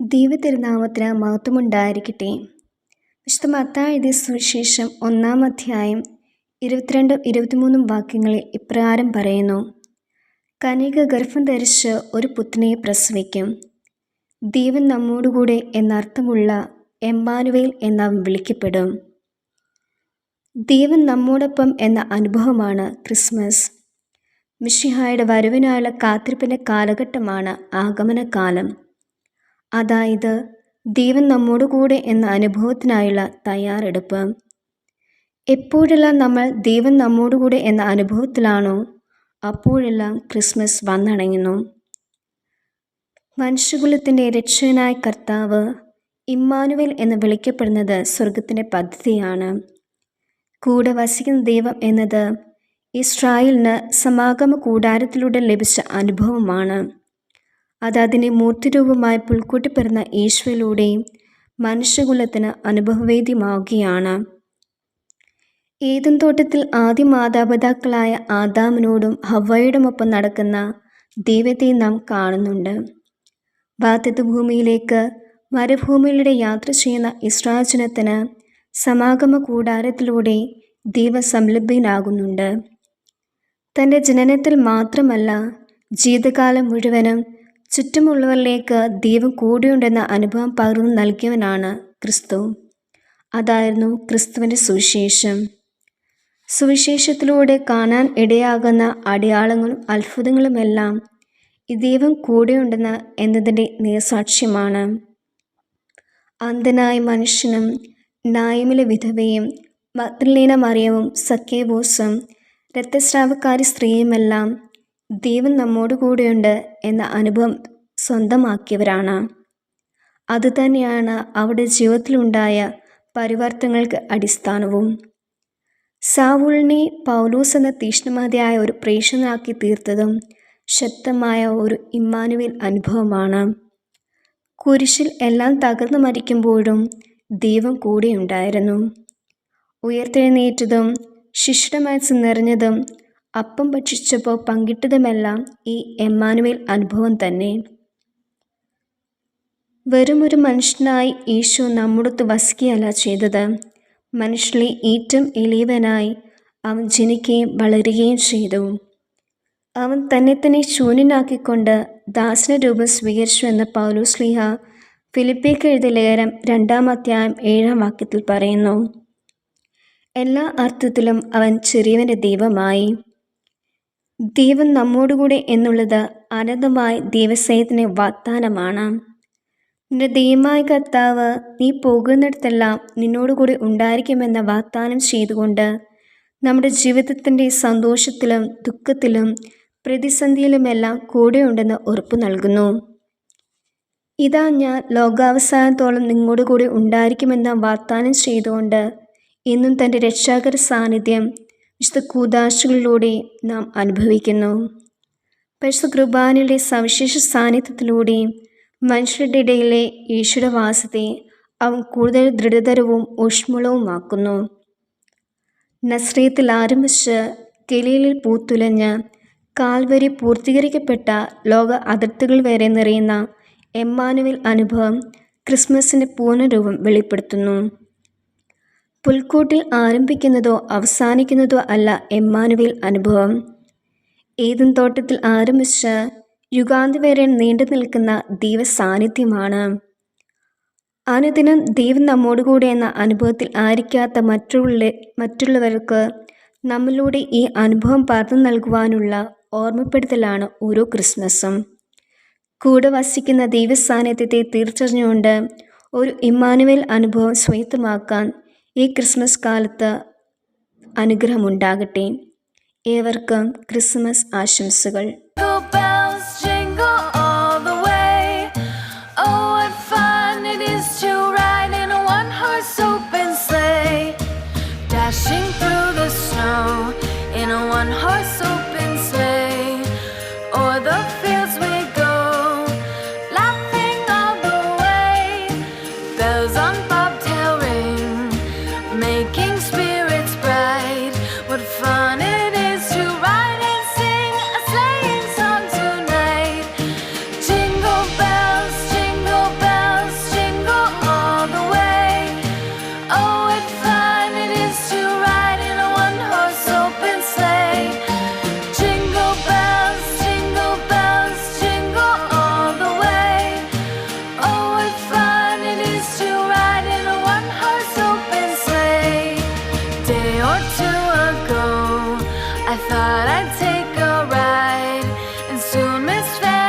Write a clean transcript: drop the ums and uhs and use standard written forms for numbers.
ദൈവതിരുനാമത്തിന് മഹത്വമുണ്ടായിരിക്കട്ടെ. വിശുദ്ധ മത്തായി എഴുതിയ സുവിശേഷം 1-ാം അധ്യായം 22-23 വാക്യങ്ങളിൽ ഇപ്രകാരം പറയുന്നു: കന്യക ഗർഭം ധരിച്ച് ഒരു പുത്രനെ പ്രസവിക്കും. ദൈവൻ നമ്മോടുകൂടെ എന്നർത്ഥമുള്ള എമ്മാനുവേൽ എന്നവൻ വിളിക്കപ്പെടും. ദൈവൻ നമ്മോടൊപ്പം എന്ന അനുഭവമാണ് ക്രിസ്മസ്. മിശിഹായുടെ വരവിനായുള്ള കാത്തിരിപ്പിൻ്റെ കാലഘട്ടമാണ് ആഗമനകാലം. അതായത് ദൈവം നമ്മോടുകൂടെ എന്ന അനുഭവത്തിനായുള്ള തയ്യാറെടുപ്പ്. എപ്പോഴെല്ലാം നമ്മൾ ദൈവം നമ്മോടുകൂടെ എന്ന അനുഭവത്തിലാണോ, അപ്പോഴെല്ലാം ക്രിസ്മസ് വന്നണയുന്നു. മനുഷ്യകുലത്തിൻ്റെ രക്ഷകനായ കർത്താവ് ഇമ്മാനുവേൽ എന്ന് വിളിക്കപ്പെടുന്നത് സ്വർഗത്തിൻ്റെ പദ്ധതിയാണ്. കൂടെ വസിക്കുന്ന ദൈവം എന്നത് ഇസ്രായേലിന് സമാഗമ കൂടാരത്തിലൂടെ ലഭിച്ച അനുഭവമാണ്. അതതിൻ്റെ മൂർത്തിരൂപമായ പുൽക്കൂട്ടി പിറന്ന യേശുവിലൂടെയും മനുഷ്യകുലത്തിന് അനുഭവവേദ്യമാവുകയാണ്. ഏദൻ തോട്ടത്തിൽ ആദ്യ മാതാപിതാക്കളായ ആദാമിനോടും ഹവ്വയോടുമൊപ്പം നടക്കുന്ന ദൈവത്തെ നാം കാണുന്നുണ്ട്. വാഗ്ദത്ത ഭൂമിയിലേക്ക് മരുഭൂമിയിലൂടെ യാത്ര ചെയ്യുന്ന ഇസ്രായേൽ ജനത്തിന് സമാഗമ കൂടാരത്തിലൂടെ ദൈവം സംലഭ്യനാകുന്നുണ്ട്. തൻ്റെ ജനനത്തിൽ മാത്രമല്ല, ജീവിതകാലം മുഴുവനും ചുറ്റുമുള്ളവരിലേക്ക് ദൈവം കൂടെയുണ്ടെന്ന അനുഭവം പകർന്നു നൽകിയവനാണ് ക്രിസ്തു. അതായിരുന്നു ക്രിസ്തുവിൻ്റെ സുവിശേഷം. സുവിശേഷത്തിലൂടെ കാണാൻ ഇടയാകുന്ന അടയാളങ്ങളും അത്ഭുതങ്ങളുമെല്ലാം ദൈവം കൂടെയുണ്ടെന്ന് എന്നതിൻ്റെ നേർസാക്ഷ്യമാണ്. അന്ധനായ മനുഷ്യനും നായിമിലെ വിധവയും മഗ്ദലേന മറിയവും സക്കേവൂസും രക്തസ്രാവക്കാരി സ്ത്രീയുമെല്ലാം ദൈവം നമ്മോട് കൂടെയുണ്ട് എന്ന അനുഭവം സ്വന്തമാക്കിയവരാണ്. അതുതന്നെയാണ് അവരുടെ ജീവിതത്തിലുണ്ടായ പരിവർത്തനങ്ങൾക്ക് അടിസ്ഥാനവും. സാവൂളിനെ പൗലോസ് എന്ന തീക്ഷ്ണമതിയായ ഒരു പ്രേക്ഷകനാക്കി തീർത്തതും ശക്തമായ ഒരു ഇമ്മാനുവേൽ അനുഭവമാണ്. കുരിശിൽ എല്ലാം തകർന്നു മരിക്കുമ്പോഴും ദൈവം കൂടെയുണ്ടായിരുന്നു. ഉയർത്തെഴുന്നേറ്റതും ശിഷ്യുടെ മനസ്സ് നിറഞ്ഞതും അപ്പം ഭക്ഷിച്ചപ്പോൾ പങ്കിട്ടതുമെല്ലാം ഈ എമ്മാനുവേൽ അനുഭവം തന്നെ. വെറുമൊരു മനുഷ്യനായി ഈശോ നമ്മുടൊത്ത് വസിക്കുകയല്ല ചെയ്തത്. മനുഷ്യരിലെ ഏറ്റവും എളിയവനായി അവൻ ജനിക്കുകയും വളരുകയും ചെയ്തു. അവൻ തന്നെ ശൂന്യനാക്കിക്കൊണ്ട് ദാസന രൂപം സ്വീകരിച്ചു എന്ന് പൗലോസ് ശ്ലീഹ ഫിലിപ്പിയർക്ക് എഴുതിയ ലേഖനം 2-ാം അധ്യായം 7-ാം വാക്യത്തിൽ പറയുന്നു. എല്ലാ അർത്ഥത്തിലും അവൻ ചെറിയവൻ്റെ ദൈവമായി. ദൈവം നമ്മോടുകൂടെ എന്നുള്ളത് അനന്തമായ ദൈവസ്നേഹത്തിൻ്റെ വാഗ്ദാനമാണ്. നിന്റെ ദൈവമായ കർത്താവ് നീ പോകുന്നിടത്തെല്ലാം നിന്നോടുകൂടി ഉണ്ടായിരിക്കുമെന്ന വാഗ്ദാനം ചെയ്തുകൊണ്ട് നമ്മുടെ ജീവിതത്തിൻ്റെ സന്തോഷത്തിലും ദുഃഖത്തിലും പ്രതിസന്ധിയിലുമെല്ലാം കൂടെയുണ്ടെന്ന് ഉറപ്പു നൽകുന്നു. ഇതാ ഞാൻ ലോകാവസാനത്തോളം നിങ്ങളോടുകൂടി ഉണ്ടായിരിക്കുമെന്ന വാഗ്ദാനം ചെയ്തുകൊണ്ട് ഇന്നും തൻ്റെ രക്ഷാകര സാന്നിധ്യം വിശുദ്ധ കൂദാശകളിലൂടെ നാം അനുഭവിക്കുന്നു. പരിശുദ്ധ കുർബാനയുടെ സവിശേഷ സാന്നിധ്യത്തിലൂടെയും മനുഷ്യരുടെ ഇടയിലെ ഈശ്വര വാസത്തെ അവൻ കൂടുതൽ ദൃഢതരവും ഊഷ്മളവുമാക്കുന്നു. നസ്രയത്തിൽ ആരംഭിച്ച് ഗലീലയിൽ പൂത്തുലഞ്ഞ് കാൽവരി പൂർത്തീകരിക്കപ്പെട്ട ലോക അതിർത്തികൾ വരെ നിറയുന്ന എമ്മാനുവേൽ അനുഭവം ക്രിസ്മസിൻ്റെ പൂർണ്ണരൂപം വെളിപ്പെടുത്തുന്നു. പുൽക്കൂട്ടിൽ ആരംഭിക്കുന്നതോ അവസാനിക്കുന്നതോ അല്ല എമ്മാനുവേൽ അനുഭവം. ഏദൻ തോട്ടത്തിൽ ആരംഭിച്ച് യുഗാന്തി വരെ നീണ്ടു നിൽക്കുന്ന ദൈവ സാന്നിധ്യമാണ്. അനുദിനം ദൈവം നമ്മോടുകൂടെ എന്ന അനുഭവത്തിൽ ആയിരിക്കാത്ത മറ്റുള്ളവർക്ക് നമ്മിലൂടെ ഈ അനുഭവം പകർന്നു നൽകുവാനുള്ള ഓർമ്മപ്പെടുത്തലാണ് ഓരോ ക്രിസ്മസും. കൂടെ വസിക്കുന്ന ദൈവ സാന്നിധ്യത്തെ തിരിച്ചറിഞ്ഞുകൊണ്ട് ഒരു ഇമ്മാനുവേൽ അനുഭവം സ്വായത്തമാക്കാൻ ഈ ക്രിസ്മസ് കാലത്ത് അനുഗ്രഹമുണ്ടാകട്ടെ. ഏവർക്കും ക്രിസ്മസ് ആശംസകൾ. Making spirits bright, what fun it is to ride and sing a sleighing song. Soon Miss Fair